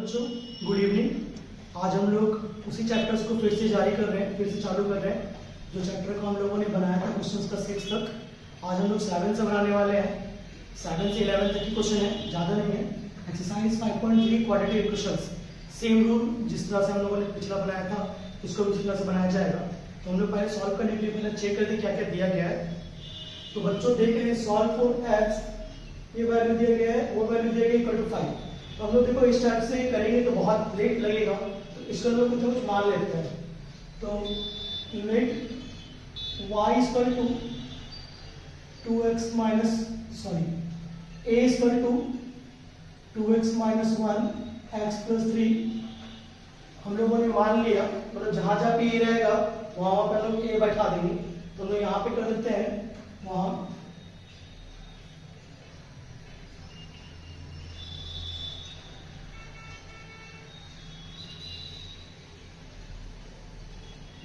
बच्चों, good evening. आज हम लोग उसी चैप्टर्स को फिर से जारी कर रहे हैं, फिर से चालू कर रहे हैं जो चैप्टर को हम लोगों ने बनाया था क्वेश्चंस का 6 तक। आज हम लोग 7 से बनाने वाले हैं। 7 से 11 तक की क्वेश्चन है, ज़्यादा नहीं है। Exercise 5.3 quadratic equations, same rule जिस तरह से हम लोगों ने पिछला बनाया था इसको भी उसी तरह से बनाया जाएगा। तो हम लोग पहले सॉल्व करने के लिए पहले चेक करते क्या क्या दिया गया है। तो बच्चों देख रहे हैं, सॉल्व फॉर एक्स, ये वैल्यू दिया गया है, वो वैल्यू दिया गया है =5। तो हम लोग देखो इस टाइप से करेंगे तो बहुत लेट लगेगा, तो इसको हम लोग कुछ मान लेते हैं। तो let y equal to 2x minus a equal to 2x minus 1 x plus 3 हम लोगों ने मान लिया। मतलब जहां जहां पे ये रहेगा वहां पे हम लोग a बैठा देंगे। तो हम लोग यहाँ पे कर देते हैं वहां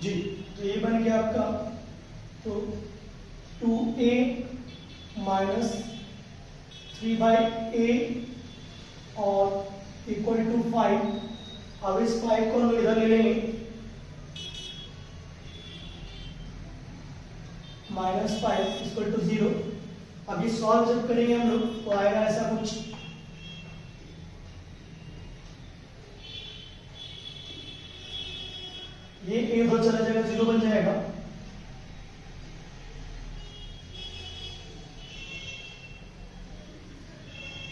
जी। तो ये बन गया आपका, तो 2a माइनस 3/a और इक्वल टू 5। अब इस 5 को हम इधर ले लेंगे, -5 इक्वल टू 0। अभी सॉल्व जब करेंगे हम लोग तो आएगा ऐसा कुछ, ये a उधर चला जाएगा, 0 बन जाएगा।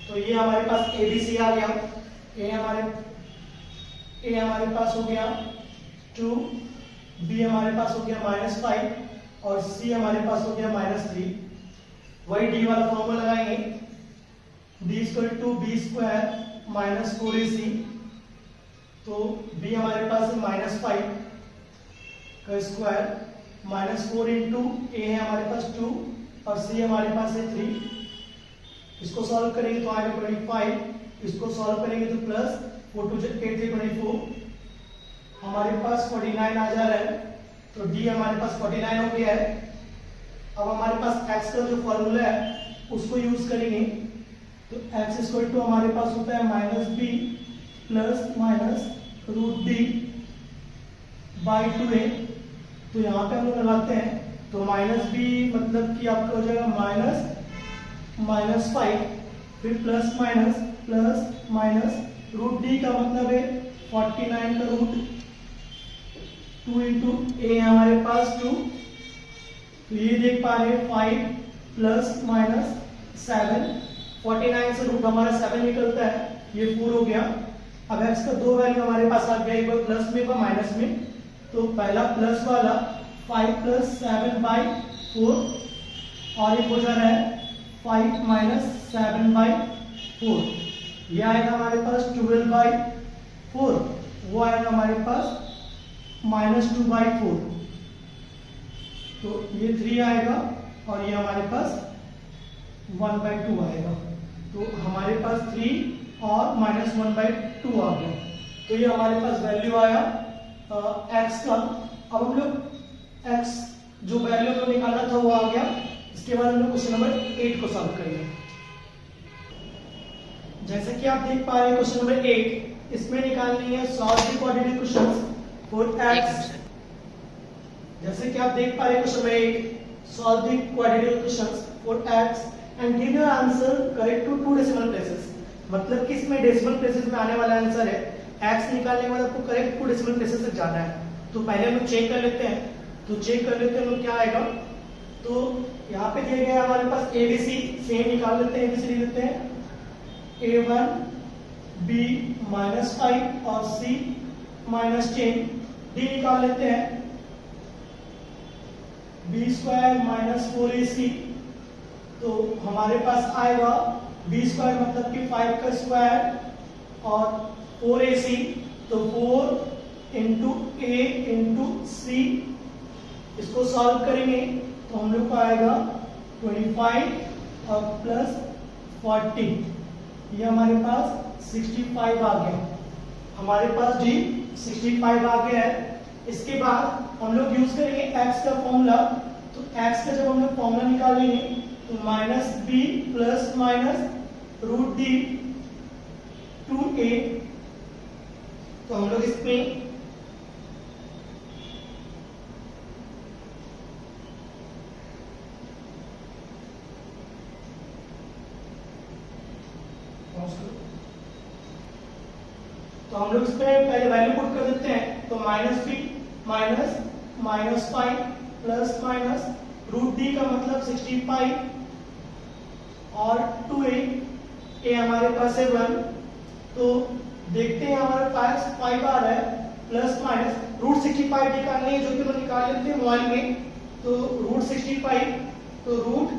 तो ये हमारे पास ABC आ गया। a हमारे पास हो गया 2, b हमारे पास हो गया -5 और c हमारे पास हो गया -3। वही d वाला फॉर्मूला लगाएंगे, d = b² माइनस 4ac। तो b हमारे पास है -5 का स्क्वायर -4 इंटू a है हमारे पास 2 और c हमारे पास है 3। इसको सॉल्व करेंगे तो आएगा 25। इसको सॉल्व करेंगे तो प्लस 4 2 8 3 24 हमारे पास 49 आ जा रहा है। तो d हमारे पास 49 हो गया है। अब हमारे पास x का जो फॉर्मूला है उसको यूज करेंगे। तो x इक्वल टू हमारे पास होता है -b plus minus √d by 2a। तो यहाँ पे हम लोग लगाते हैं तो -b मतलब कि आपका हो जाएगा -5 फिर प्लस माइनस √d का मतलब है 49 का रूट 2 इंटू a हमारे पास 2। तो ये देख पा रहे हैं 5 प्लस माइनस 7, 49 से रूट हमारा 7 निकलता है, ये 4 हो गया। अब x का दो वैल्यू हमारे पास आ गया, एक बार प्लस में एक बार माइनस में। तो पहला प्लस वाला 5 + 7/4 और एक हो जा रहा है 5 - 7/4। ये आएगा हमारे पास 12/4, वो आएगा हमारे पास -2/4। तो ये 3 आएगा और ये हमारे पास 1/2 आएगा। तो हमारे पास 3 और -1/2 आ गया। तो ये हमारे पास वैल्यू आया x का। अब हम लोग x जो वैल्यू को निकालना था वो आ गया। इसके बाद हम लोग क्वेश्चन नंबर 8 को सॉल्व करेंगे। जैसे कि आप देख पा रहे हैं क्वेश्चन नंबर 8, इसमें निकालनी है solve the quadratic equations for x। जैसे कि आप देख पा रहे हैं question number 8, solve the quadratic equations for x and give your answer correct to 2 decimal places. मतलब कि इसमें डेसिमल प्लेसेस में आने वाला आंसर है। x निकालने के बाद आपको करेक्ट 2 डेसिमल प्लेसेस तक जाना है। तो पहले हम लोग चेक कर लेते हैं। तो चेक कर लेते हैं हम लोग क्या आएगा। तो यहाँ पे दिया गया हमारे पास ABC, सेम निकाल लेते हैं, ABCD लेते हैं। A1 B -5 और C -10। D निकाल लेते हैं, b² - 4ac। तो हमारे पास आएगा b² मतलब कि 5 का स्क्वायर और 4ac, तो 4 इंटू a इंटू c। इसको सॉल्व करेंगे तो हम लोग को आएगा 25 और प्लस 40, ये हमारे पास 65 आ गया। हमारे पास जी 65 आ गया है। इसके बाद हम लोग यूज करेंगे x का फॉर्मूला। तो x का जब हम लोग फॉर्मूला निकालेंगे तो -b plus minus √d 2a तो हम लोग इसमें पहले वैल्यू पुट कर देते हैं। तो minus B minus minus 5 plus minus root D का मतलब 65 और 2a, ए हमारे पास है 1। तो देखते हैं हमारे पास 5 आ रहा है प्लस माइनस रूट 65 निकालनी है, जो कि हम निकाल लेते हैं मोबाइल में। तो रूट 65, तो रूट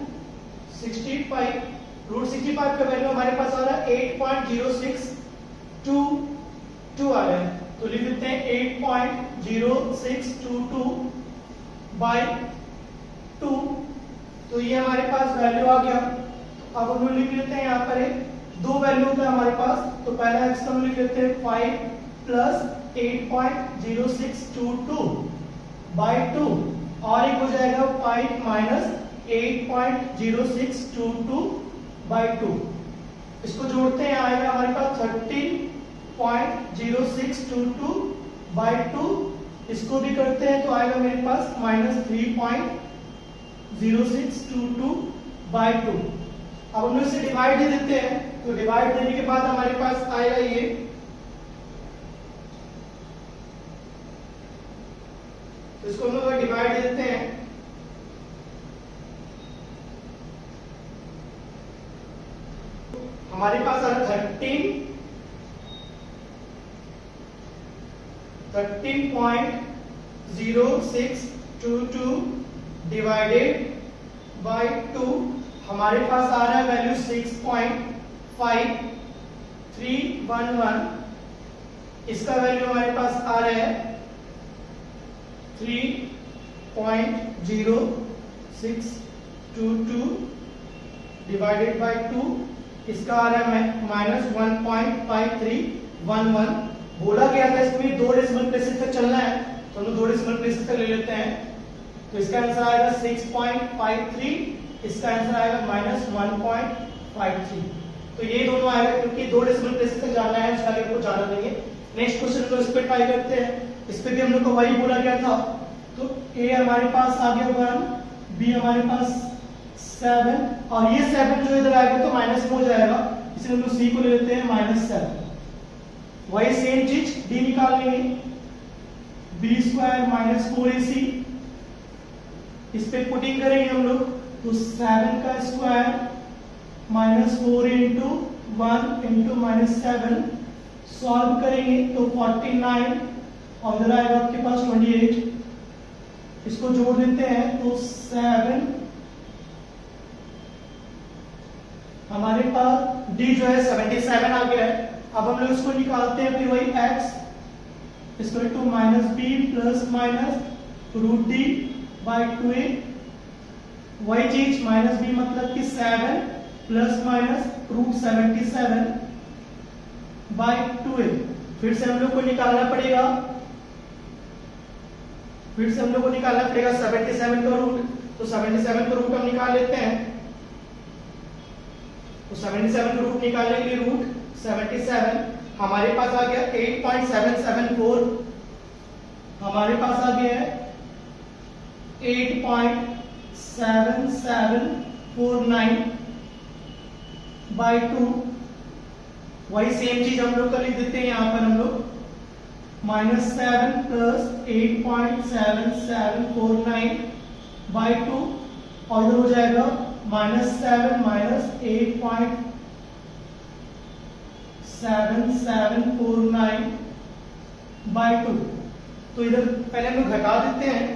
65 का वैल्यू हमारे पास आ रहा है 8.0622 आ रहा है। तो लिख देते हैं 8.0622 बाय 2। तो ये हमारे पास वैल्यू आ गया। अब हम लोग लिख लेते हैं यहाँ पर दो वैल्यू होता है हमारे पास। तो पहला एक्स हम लिख लेते हैं 5 प्लस 8.0622 बाय 2, और एक हो जाएगा 5 माइनस 8.0622 बाय 2। इसको जोड़ते हैं, आएगा हमारे पास 13.0622 बाय 2। इसको भी करते हैं तो आएगा मेरे पास माइनस 3.0622 बाय 2। अब हम लोग इसे डिवाइड दे देते हैं। तो डिवाइड देने के बाद हमारे पास आएगा ये, तो इसको हम लोग डिवाइड दे देते हैं। हमारे पास आ रहा 13.0622 डिवाइडेड बाय 2। हमारे पास आ रहा है वैल्यू 6.5311। इसका वैल्यू हमारे पास आ रहा है 3.0622 डिवाइडेड बाय 2। इसका आ रहा है माइनस 1.5311। बोला गया था इसमें 2 डेसिमल प्लेसेस तक चलना है, तो हम लोग 2 डेसिमल प्लेसेस तक ले लेते हैं। तो इसका आंसर आएगा 6.53, इसका आंसर आएगा माइनस 1.53। तो ये दोनों आएगा, क्योंकि 2 डेसिमल प्लेसेस तक जाना है, इसका आगे को जाना नहीं है। नेक्स्ट क्वेश्चन को इस पे ट्राई करते हैं। इस पे भी हम लोग को वही बोला गया था। तो ए हमारे पास आ गया 1, बी हमारे पास 7, और ये 7 जो इधर आएगा तो माइनस में हो जाएगा, इसलिए हम लोग सी को ले लेते हैं -7। वही सेम चीज डी निकाल लेंगे, बी स्क्वायर माइनस 4ac। इस पे पुटिंग करेंगे हम लोग, तो 7 का square minus 4 into 1 into -7 solve करेंगे तो 49, और इधर आएगा आपके पास 28। इसको जोड़ देते हैं तो 7 हमारे पास डी जो है 77 आ गया है। अब हम लोग इसको निकालते हैं, फिर वही x equal to minus B plus minus root D by 2a। वही चीज माइनस बी मतलब कि 7 plus minus root 77 by 2a। फिर से हम लोग को निकालना पड़ेगा, 77 का रूट। तो 77 का रूट हम निकाल लेते हैं। तो 77 का रूट निकालने के लिए रूट 77 हमारे पास आ गया 8.774। हमारे पास आ गया है 8.7749 बाई 2। वही सेम चीज हम लोग का लिख देते हैं यहाँ पर हम लोग -7 प्लस 8.7749 बाई 2, और इधर हो जाएगा -7 माइनस 8.7749 बाई 2। तो इधर पहले हम लोग घटा देते हैं।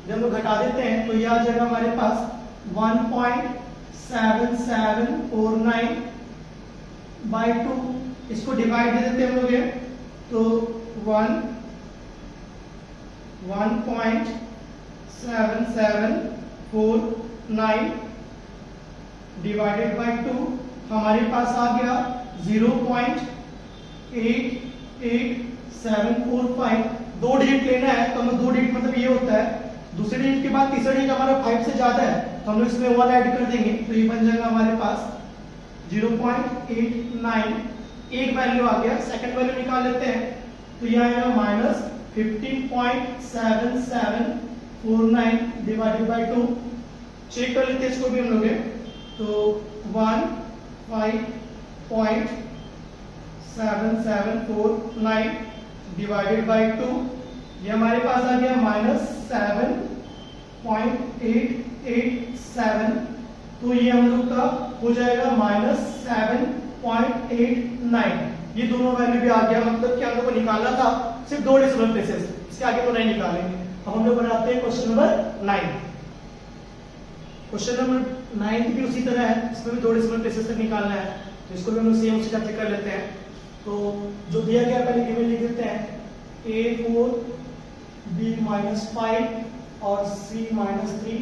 जब हम लोग घटा देते हैं तो यह आ जाएगा हमारे पास 1.7749 बाई 2। इसको डिवाइड दे देते हैं हम लोग ये, तो 1.7749 डिवाइडेड बाई 2 हमारे पास आ गया 0.88745। 2 डिजिट लेना है तो हम लोग 2 डिजिट मतलब ये होता है, दूसरे डिजिट के बाद तीसरा डिजिट हमारा 5 से ज्यादा है तो हम लोग इसमें 1 ऐड कर देंगे, तो ये बन जाएगा हमारे पास 0.89। एक वैल्यू आ गया। सेकंड वैल्यू निकाल लेते हैं। तो तो ये आएगा -15.7749 डिवाइडेड बाई 2। चेक कर लेते हैं इसको भी हम लोग, तो 15.7749 डिवाइडेड बाई 2, ये हमारे पास आ गया -7.887। तो ये हम लोग का हो जाएगा -7.89। ये दोनों वैल्यू भी आ गया, मतलब कि हम लोग को निकालना था सिर्फ 2 डेसिमल प्लेसेस, इसके आगे तो नहीं निकालेंगे। अब हम लोग बनाते हैं क्वेश्चन नंबर 9। क्वेश्चन नंबर 9 भी उसी तरह है, इसमें भी 2 डेसिमल प्लेसेस तक निकालना है, तो इसको भी हम लोग सेम उसी टाइप से कर लेते हैं। तो जो दिया गया पहले गिवन लिख देते हैं, A4 B-5 और C-3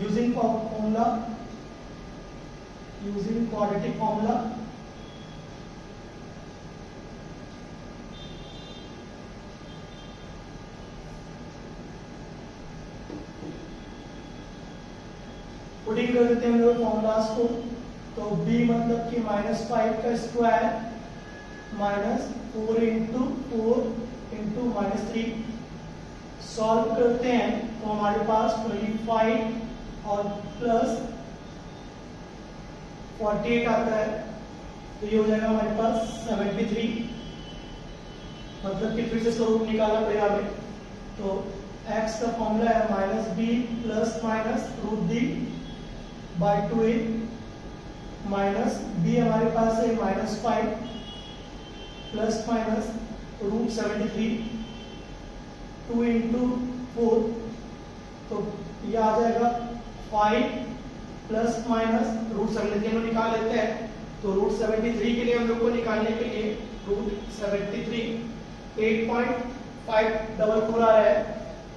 using formula, using quadratic formula. Putting कर देते हैं हम लोग फॉर्मूलाज को। तो b मतलब कि -5 का स्क्वायर -4 इंटू 4 इंटू -3 सॉल्व करते हैं तो हमारे पास 25 और प्लस 48 आता है, तो ये हो जाएगा हमारे पास 73। मतलब कि फिर से इसका रूट निकालना पड़ेगा हमें। तो x का फॉर्मूला है -b plus minus root d by 2a, minus b हमारे पास है -5 प्लस माइनस रूट 73 2 इंटू 4, तो ये आ जाएगा 5 प्लस माइनस रूट 73 में निकाल लेते हैं। तो रूट 73 के लिए हम लोग को निकालने के लिए रूट 73 8.544 आ रहा है,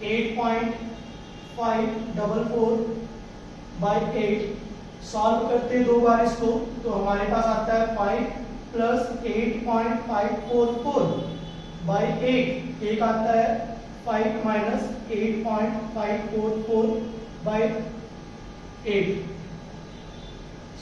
8.544 बाई 8 सॉल्व करते हैं 2 बार इसको, तो हमारे पास आता है 5 प्लस 8.544 बाई 8, एक आता है 5 माइनस 8.544 बाई 8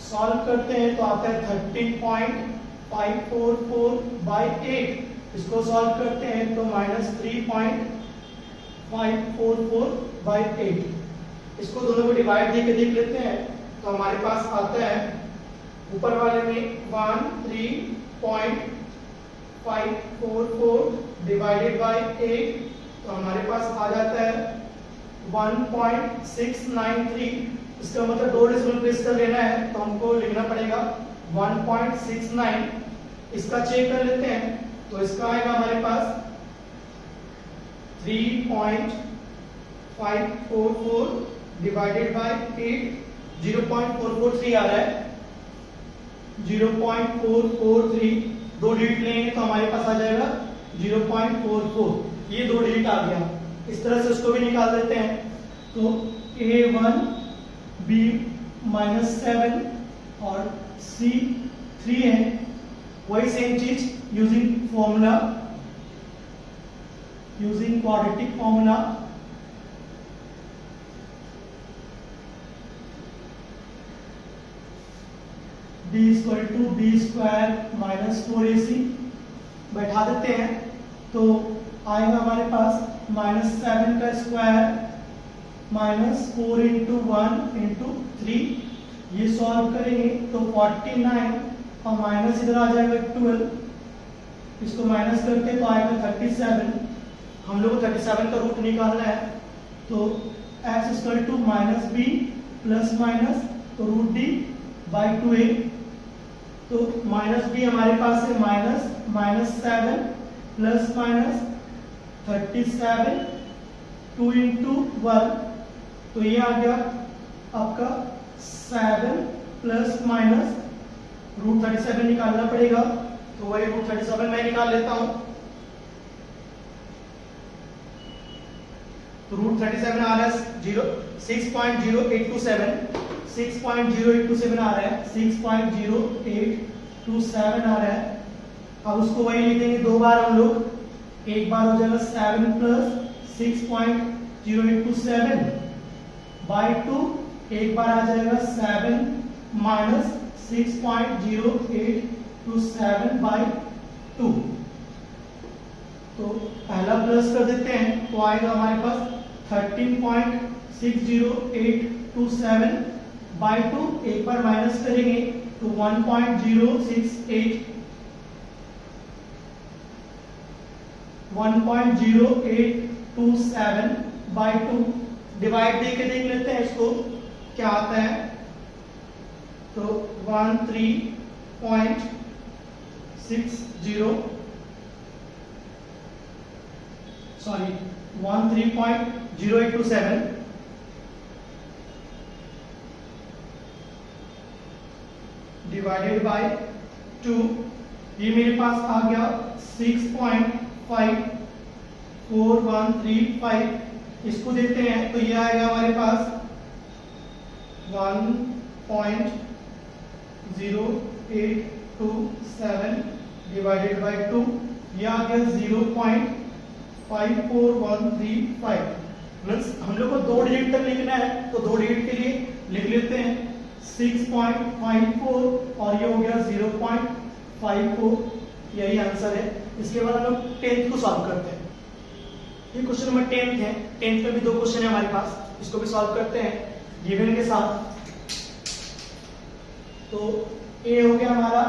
सॉल्व करते हैं तो आता है 13.544 बाई 8। इसको सॉल्व करते हैं तो -3.544 बाई 8। इसको दोनों को डिवाइड देके देख लेते हैं, तो हमारे पास आता है ऊपर वाले में 13.544 डिवाइडेड बाई 8, तो हमारे पास आ जाता है 1.693। इसका मतलब 2 डेसिमल प्लेस कर लेना है, तो हमको लिखना पड़ेगा 1.69। इसका चेक कर लेते हैं, तो इसका आएगा हमारे पास 3.544 डिवाइडेड बाई 8, 0.443 आ रहा है, 0.443। 2 डिजिट लेंगे तो हमारे पास आ जाएगा 0.44, ये 2 डिजिट आ गया। इस तरह से उसको भी निकाल देते हैं। तो A1 B-7 और C3 है, वही सेम चीज using formula, using quadratic formula. b equal to B square minus 4ac बैठा देते हैं, तो आएगा हमारे पास -7 का स्क्वायर -4 इंटू 1 इंटू 3, ये सॉल्व करेंगे तो 49 और माइनस इधर आ जाएगा 12, इसको माइनस करते तो आएगा 37। हम लोग को 37 का रूट निकालना है, तो x equal to -b plus minus root d by 2a। तो -b हमारे पास है -7 प्लस माइनस 37 2 इंटू 1, तो ये आ गया आपका 7 प्लस माइनस रूट 37 निकालना पड़ेगा, तो वही रूट 37 मैं निकाल लेता हूं। तो रूट 37 आ रहा है 6.0827 6.0827 आ रहा है, 6.0827 आ रहा है। अब उसको वही लिख देंगे 2 बार हम लोग, एक बार हो जाएगा 7 प्लस 6.0827 बाई 2, एक बार आ जाएगा 7 माइनस 6.0827 बाई 2। तो पहला प्लस कर देते हैं तो आएगा हमारे पास 13.60827 बाई 2, एक बार माइनस करेंगे तो 1.0827 बाई 2, डिवाइड दे के देख लेते हैं इसको क्या आता है। तो 13.0827 डिवाइडेड बाय 2, ये मेरे पास आ गया 6.54135। इसको देते हैं तो ये आएगा हमारे पास 1.0827 डिवाइडेड बाय 2, ये आ गया 0.54135। मीन्स हम लोग को 2 डिजिट तक लिखना है तो 2 डिजिट के लिए लिख लेते हैं 6.54 और ये हो गया 0.54, यही आंसर है। इसके बाद हम लोग 10th को सॉल्व करते हैं। ये क्वेश्चन नंबर 10th है। 10th में भी 2 क्वेश्चन है हमारे पास, इसको भी सॉल्व करते हैं गिवन के साथ। तो ए हो गया हमारा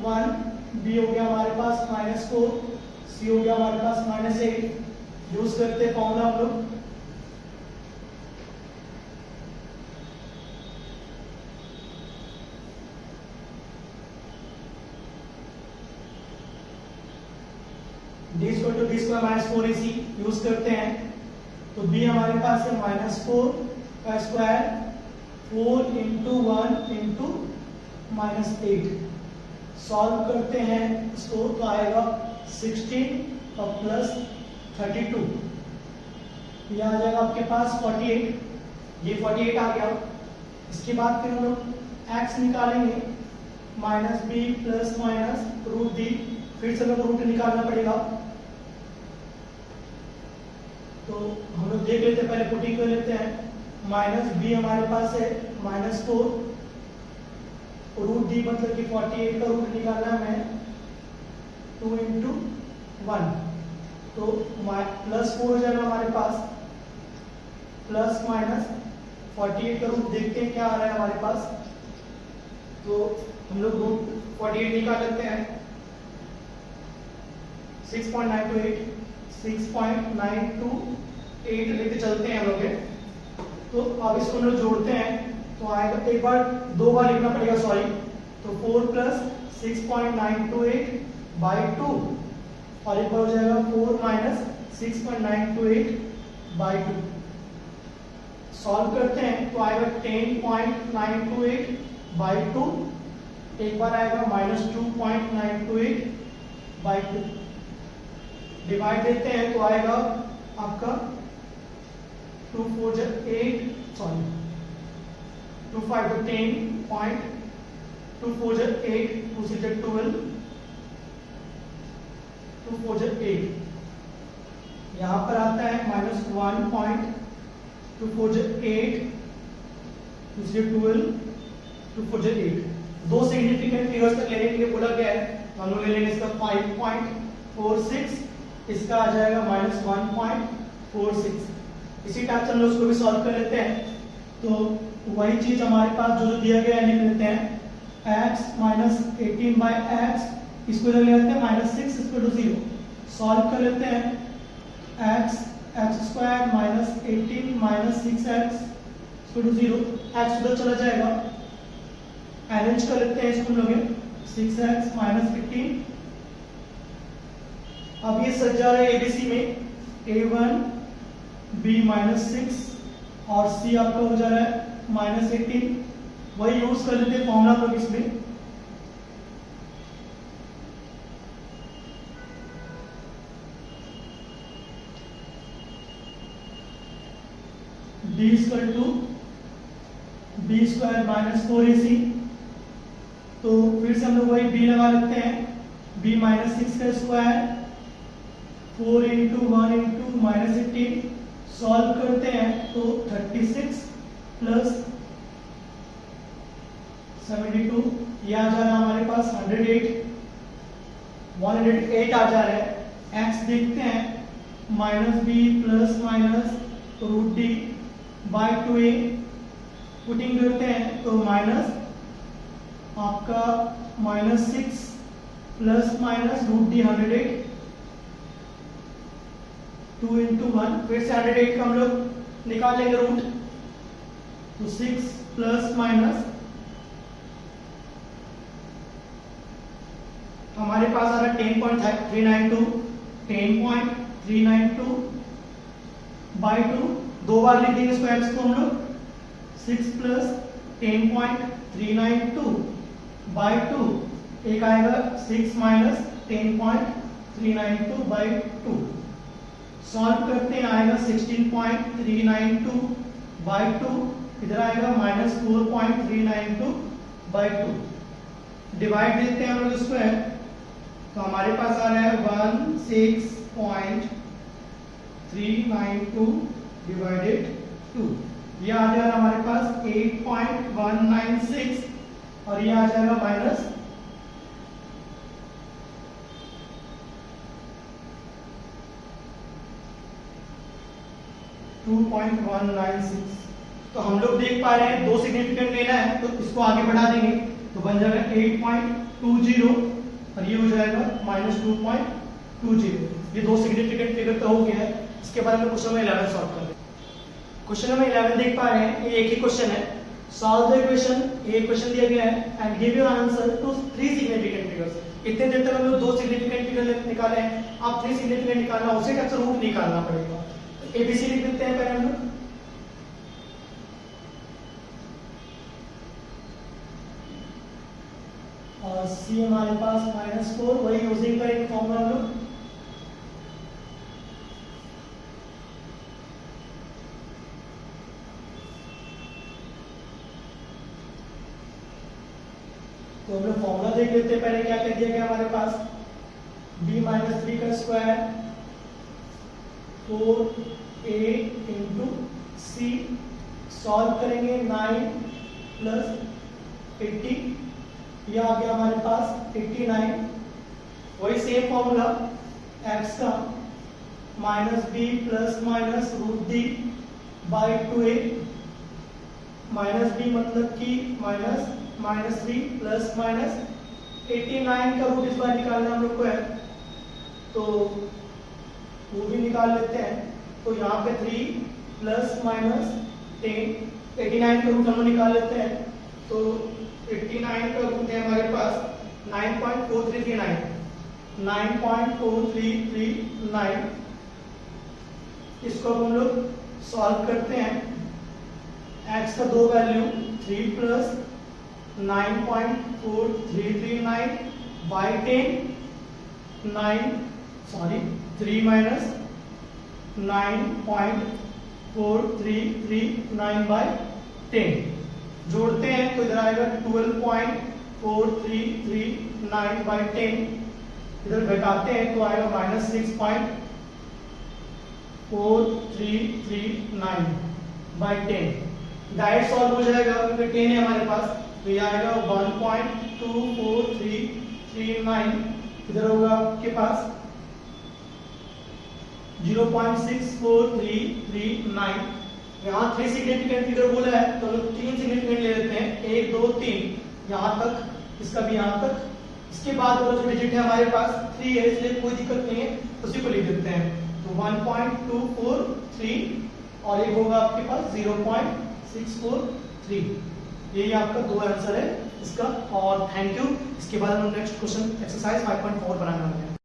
1, बी हो गया हमारे पास -4, सी हो गया हमारे पास -8। यूज करते हैं फॉर्मूला हम लोग। d equal to B square minus 4ac use करते हैं। तो b हमारे पास है -4 का स्क्वायर 4 इंटू 1 इंटू -8। सॉल्व करते हैं इसको तो आएगा 16 और प्लस 32, ये आ जाएगा आपके पास 48। ये 48 आ गया। इसके बाद फिर हम लोग x निकालेंगे -b plus minus root d, फिर से हमें रूट निकालना पड़ेगा। तो हम लोग देख लेते हैं, पहले पुटिंग कर लेते हैं। -b हमारे पास है -4, रूट d मतलब कि 48 का रूट निकालना है हमें 2 इंटू 1, तो +4 हो जाएगा हमारे पास, प्लस माइनस 48 का रूट देखते हैं क्या आ रहा है हमारे पास। तो हम लोग रूट 48 निकाल लेते हैं 6.928 लेके चलते हैं हम लोग। तो अब इसको हम लोग जोड़ते हैं तो आएगा, एक बार 2 बार लिखना पड़ेगा सॉरी। तो 4 प्लस 6.928 बाई 2 और एक बार हो जाएगा 4 माइनस 6.928 बाई 2। सॉल्व करते हैं तो आएगा 10.928 बाई 2, एक बार आएगा -2.928 बाई 2। डिवाइड देते हैं तो आएगा आपका 2 4 8 सॉरी 2 5 10 पॉइंट 2 4 8 2 6 12 2 4 8। यहाँ पर आता है -1.2 4 8 2 6 12 2 4 8। 2 सिग्निफिकेंट फिगर्स तक लेने के लिए बोला गया है। हम लोग ले लेंगे इसका 5.46, इसका आ जाएगा -1.46। इसी टाइप से हम लोग उसको भी सॉल्व कर लेते हैं। तो वही चीज हमारे पास जो दिया गया है लिख लेते हैं x -18 बाई x, इसको ले लेते हैं -6 इक्वल टू 0। सॉल्व कर लेते हैं x square -18 -6x equal to 0, x उधर चला जाएगा। अरेंज कर लेते हैं इसको लोग 6x -18। अब ये सज जा रहा है एबीसी में, a1 b -6 और c आपका हो जा रहा है -18। वही यूज कर लेते हैं फॉर्मूला लोग इसमें। d equal to B square -4ac। तो फिर से हम लोग वही b लगा लेते हैं, b -6 का स्क्वायर 4 इंटू 1 इंटू -18। सॉल्व करते हैं तो 36 प्लस 72, ये आ जा रहा है हमारे पास 108 आ जा रहा है। x देखते हैं minus B plus minus root D by 2a, putting करते हैं तो माइनस आपका -6 plus minus root D 108, 2 into 1, फिर से 108 का हम लोग निकाल लेंगे रूट, तो 6 प्लस माइनस हमारे पास आ रहा है 10.392, 10.392 बाई 2, दो बार लिख देंगे इसको x को हम लोग, 6 प्लस 10.392 बाई 2, एक आएगा 6 माइनस 10.392 बाई 2, सॉल्व करते हैं आएगा 16.392 बाई 2, इधर आएगा -4.392 बाई 2, डिवाइड देते हैं हम लोग इसको है तो हमारे पास आ रहा है 16.392 डिवाइडेड 2, ये आ जाएगा हमारे पास 8.196 और ये आ जाएगा माइनस 2.196। तो हम लोग देख पा रहे हैं दो सिग्निफिकेंट लेना है तो इसको आगे बढ़ा देंगे तो बन जाएगा 8.20 और ये हो जाएगा -2.20। ये दो सिग्निफिकेंट फिगर तो हो गया है। इसके बाद में क्वेश्चन नंबर 11 सॉल्व कर लेंगे। क्वेश्चन नंबर 11 देख पा रहे हैं, ये एक ही क्वेश्चन है। सॉल्व द इक्वेशन, ये क्वेश्चन दिया गया है and give your answer to 3 significant figures. इतने देर तक हम लोग 2 सिग्निफिकेंट फिगर निकाले हैं, अब 3 सिग्निफिकेंट निकालना, उसी टाइप से रूट निकालना पड़ेगा। एबीसी लिख देते हैं पहले हम लोग। और सी हमारे पास -4, वही यूजिंग करेंगे फॉर्मूला हम लोग। तो हम लोग फॉर्मूला देख लेते हैं पहले, क्या कह दिया गया हमारे पास, b - 3 का स्क्वायर 4a इंटू सी, सॉल्व करेंगे 9 + 80, यह आ गया हमारे पास 89। वही सेम फॉर्मूला x का -b plus minus root D by 2a, -b मतलब कि -3 प्लस माइनस 89 का रूट इस बार निकालना हम लोग को है तो वो भी निकाल लेते हैं। तो यहाँ पे 3 प्लस माइनस 10, 89 का रूट हम लोग निकाल लेते हैं तो 89 का रूट है हमारे पास 9.4339, 9.4339। इसको हम लोग सॉल्व करते हैं। x का दो value 3 plus 9.4339 by 10, 3 minus 9.4339 by 10, जोड़ते हैं तो इधर आएगा 12.4339 बाई 10, इधर घटाते हैं तो आएगा -6.4339 बाई 10। डायरेक्ट सॉल्व हो जाएगा क्योंकि 10 है हमारे पास, तो ये आएगा 1.24339, इधर होगा आपके पास 0.6439। यहाँ 3 सिग्निफिकेंट फिगर बोला है तो लोग 3 सिग्निफिकेंट ले लेते हैं, 1 2 3 यहाँ तक, इसका भी यहाँ तक। इसके बाद वाला जो डिजिट है हमारे पास 3 है, इसलिए कोई दिक्कत नहीं है, उसी को लिख देते हैं। तो 1.243 और एक होगा आपके पास 0.643। यही आपका 2 आंसर है इसका। और थैंक यू। इसके बाद हम नेक्स्ट क्वेश्चन एक्सरसाइज 5.4 बनाने वाले हैं।